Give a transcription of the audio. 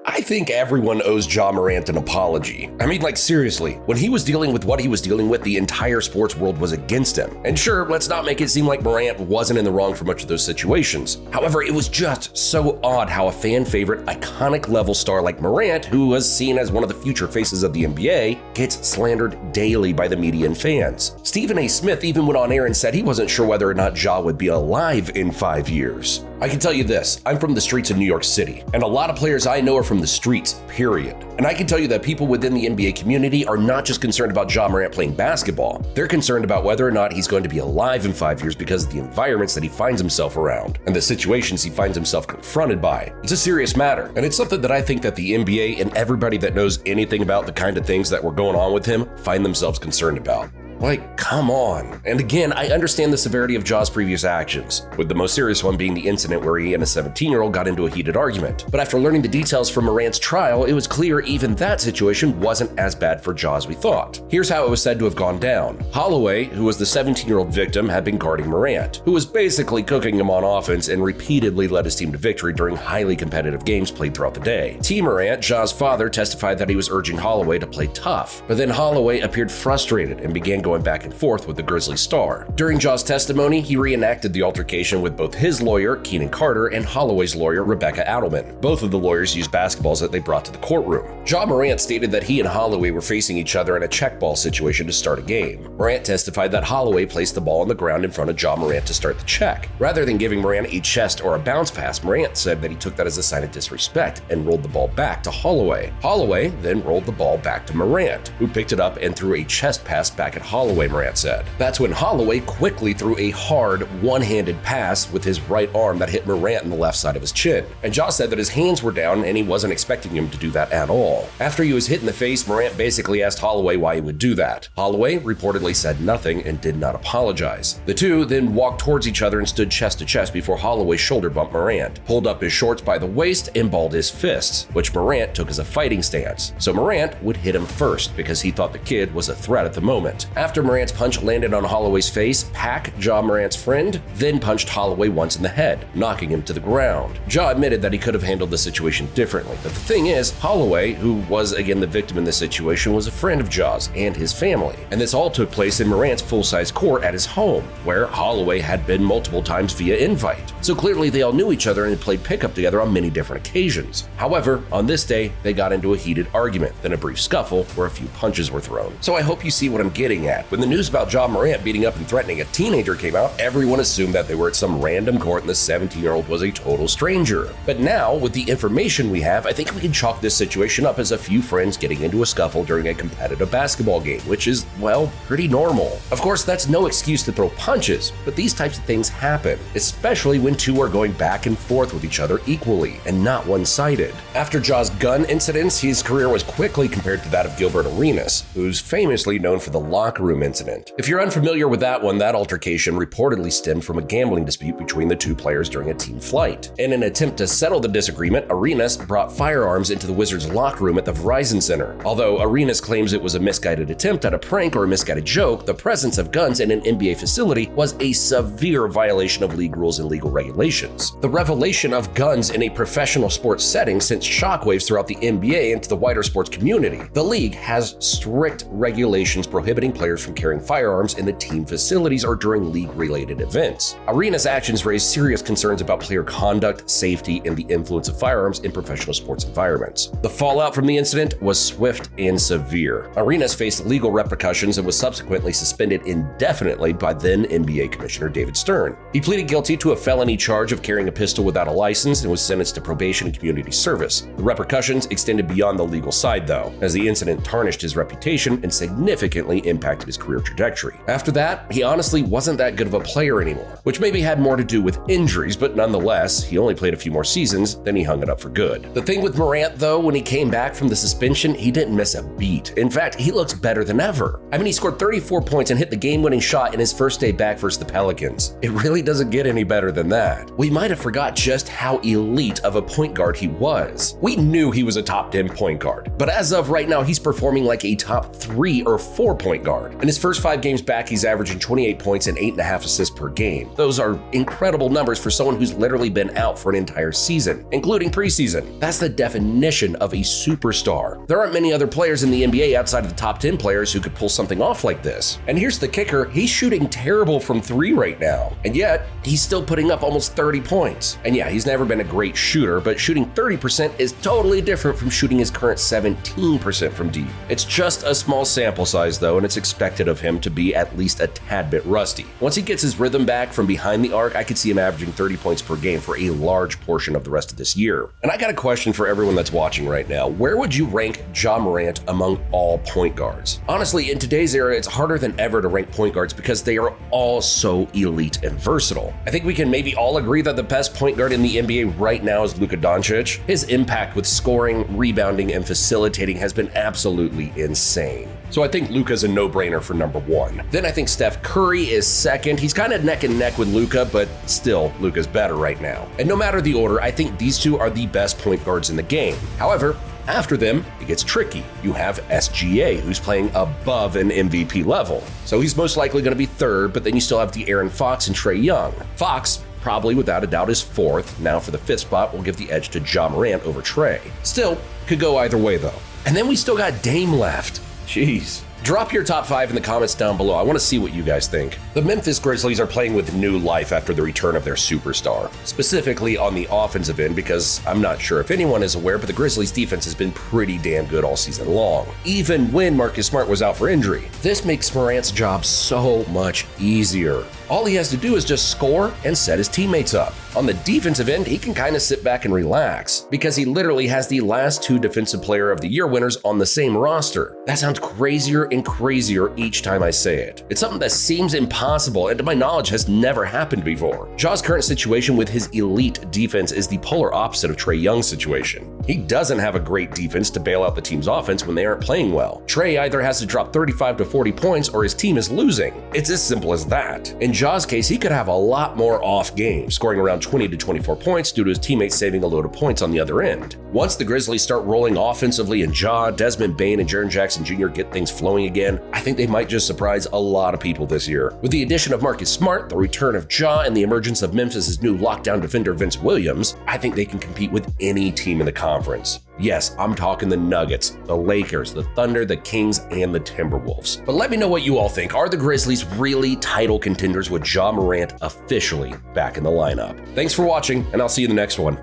I think everyone owes Ja Morant an apology. I mean, like, seriously, when he was dealing with what he was dealing with, the entire sports world was against him. And sure, let's not make it seem like Morant wasn't in the wrong for much of those situations. However, it was just so odd how a fan favorite, iconic level star like Morant, who was seen as one of the future faces of the NBA, gets slandered daily by the media and fans. Stephen A. Smith even went on air and said he wasn't sure whether or not Ja would be alive in 5 years. I can tell you this, I'm from the streets of New York City, and a lot of players I know are from the streets, period. And I can tell you that people within the NBA community are not just concerned about Ja Morant playing basketball. They're concerned about whether or not he's going to be alive in 5 years because of the environments that he finds himself around and the situations he finds himself confronted by. It's a serious matter, and it's something that I think that the NBA and everybody that knows anything about the kind of things that were going on with him find themselves concerned about. Like, come on. And again, I understand the severity of Ja's previous actions, with the most serious one being the incident where he and a 17-year-old got into a heated argument. But after learning the details from Morant's trial, it was clear even that situation wasn't as bad for Ja as we thought. Here's how it was said to have gone down. Holloway, who was the 17-year-old victim, had been guarding Morant, who was basically cooking him on offense and repeatedly led his team to victory during highly competitive games played throughout the day. T. Morant, Ja's father, testified that he was urging Holloway to play tough, but then Holloway appeared frustrated and began going back and forth with the Grizzlies star. During Ja's testimony, he reenacted the altercation with both his lawyer, Keenan Carter, and Holloway's lawyer, Rebecca Adelman. Both of the lawyers used basketballs that they brought to the courtroom. Ja Morant stated that he and Holloway were facing each other in a check ball situation to start a game. Morant testified that Holloway placed the ball on the ground in front of Ja Morant to start the check. Rather than giving Morant a chest or a bounce pass, Morant said that he took that as a sign of disrespect and rolled the ball back to Holloway. Holloway then rolled the ball back to Morant, who picked it up and threw a chest pass back at Holloway, Morant said. That's when Holloway quickly threw a hard, one-handed pass with his right arm that hit Morant in the left side of his chin. And Ja said that his hands were down and he wasn't expecting him to do that at all. After he was hit in the face, Morant basically asked Holloway why he would do that. Holloway reportedly said nothing and did not apologize. The two then walked towards each other and stood chest to chest before Holloway shoulder bumped Morant, pulled up his shorts by the waist, and balled his fists, which Morant took as a fighting stance. So Morant would hit him first because he thought the kid was a threat at the moment. After Morant's punch landed on Holloway's face, Pack, Ja Morant's friend, then punched Holloway once in the head, knocking him to the ground. Ja admitted that he could have handled the situation differently, but the thing is, Holloway, who was again the victim in this situation, was a friend of Ja's and his family, and this all took place in Morant's full-size court at his home, where Holloway had been multiple times via invite. So clearly they all knew each other and had played pickup together on many different occasions. However, on this day, they got into a heated argument, then a brief scuffle where a few punches were thrown. So I hope you see what I'm getting at. When the news about Ja Morant beating up and threatening a teenager came out, everyone assumed that they were at some random court and the 17-year-old was a total stranger. But now, with the information we have, I think we can chalk this situation up as a few friends getting into a scuffle during a competitive basketball game, which is, well, pretty normal. Of course, that's no excuse to throw punches, but these types of things happen, especially when two are going back and forth with each other equally and not one-sided. After Ja's gun incidents, his career was quickly compared to that of Gilbert Arenas, who's famously known for the locker room incident. If you're unfamiliar with that one, that altercation reportedly stemmed from a gambling dispute between the two players during a team flight. In an attempt to settle the disagreement, Arenas brought firearms into the Wizards' locker room at the Verizon Center. Although Arenas claims it was a misguided attempt at a prank or a misguided joke, the presence of guns in an NBA facility was a severe violation of league rules and legal regulations. The revelation of guns in a professional sports setting sent shockwaves throughout the NBA and to the wider sports community. The league has strict regulations prohibiting players from carrying firearms in the team facilities or during league-related events. Arenas' actions raised serious concerns about player conduct, safety, and the influence of firearms in professional sports environments. The fallout from the incident was swift and severe. Arenas faced legal repercussions and was subsequently suspended indefinitely by then NBA Commissioner David Stern. He pleaded guilty to a felony charge of carrying a pistol without a license and was sentenced to probation and community service. The repercussions extended beyond the legal side, though, as the incident tarnished his reputation and significantly impacted his career trajectory. After that, he honestly wasn't that good of a player anymore, which maybe had more to do with injuries, but nonetheless, he only played a few more seasons, then he hung it up for good. The thing with Morant, though, when he came back from the suspension, he didn't miss a beat. In fact, he looks better than ever. I mean, he scored 34 points and hit the game-winning shot in his first day back versus the Pelicans. It really doesn't get any better than that. We might have forgot just how elite of a point guard he was. We knew he was a top 10 point guard, but as of right now, he's performing like a top 3 or 4 point guard. guard. In his first 5 games back, he's averaging 28 points and 8.5 assists per game. Those are incredible numbers for someone who's literally been out for an entire season, including preseason. That's the definition of a superstar. There aren't many other players in the NBA outside of the top 10 players who could pull something off like this. And here's the kicker, he's shooting terrible from 3 right now. And yet, he's still putting up almost 30 points. And yeah, he's never been a great shooter, but shooting 30% is totally different from shooting his current 17% from deep. It's just a small sample size though, and it's expected of him to be at least a tad bit rusty. Once he gets his rhythm back from behind the arc, I could see him averaging 30 points per game for a large portion of the rest of this year. And I got a question for everyone that's watching right now. Where would you rank Ja Morant among all point guards? Honestly, in today's era, it's harder than ever to rank point guards because they are all so elite and versatile. I think we can maybe all agree that the best point guard in the NBA right now is Luka Doncic. His impact with scoring, rebounding, and facilitating has been absolutely insane. So I think Luka's a no-brainer for number 1. Then I think Steph Curry is second. He's kind of neck and neck with Luka, but still, Luka's better right now. And no matter the order, I think these two are the best point guards in the game. However, after them, it gets tricky. You have SGA, who's playing above an MVP level. So he's most likely going to be third, but then you still have De'Aaron Fox and Trae Young. Fox, probably without a doubt, is fourth. Now for the 5th spot, we'll give the edge to Ja Morant over Trae. Still, could go either way though. And then we still got Dame left. Jeez. Drop your top 5 in the comments down below. I want to see what you guys think. The Memphis Grizzlies are playing with new life after the return of their superstar, specifically on the offensive end, because I'm not sure if anyone is aware, but the Grizzlies defense has been pretty damn good all season long, even when Marcus Smart was out for injury. This makes Morant's job so much easier. All he has to do is just score and set his teammates up. On the defensive end, he can kind of sit back and relax because he literally has the last 2 Defensive Player of the Year winners on the same roster. That sounds crazier and crazier each time I say it. It's something that seems impossible and to my knowledge has never happened before. Ja's current situation with his elite defense is the polar opposite of Trae Young's situation. He doesn't have a great defense to bail out the team's offense when they aren't playing well. Trae either has to drop 35 to 40 points or his team is losing. It's as simple as that. In Ja's case, he could have a lot more off games, scoring around 20 to 24 points due to his teammates saving a load of points on the other end. Once the Grizzlies start rolling offensively and Ja, Desmond Bane, and Jaren Jackson Jr. get things flowing again, I think they might just surprise a lot of people this year. With the addition of Marcus Smart, the return of Ja, and the emergence of Memphis' new lockdown defender Vince Williams, I think they can compete with any team in the conference. Yes, I'm talking the Nuggets, the Lakers, the Thunder, the Kings, and the Timberwolves. But let me know what you all think. Are the Grizzlies really title contenders with Ja Morant officially back in the lineup? Thanks for watching, and I'll see you in the next one.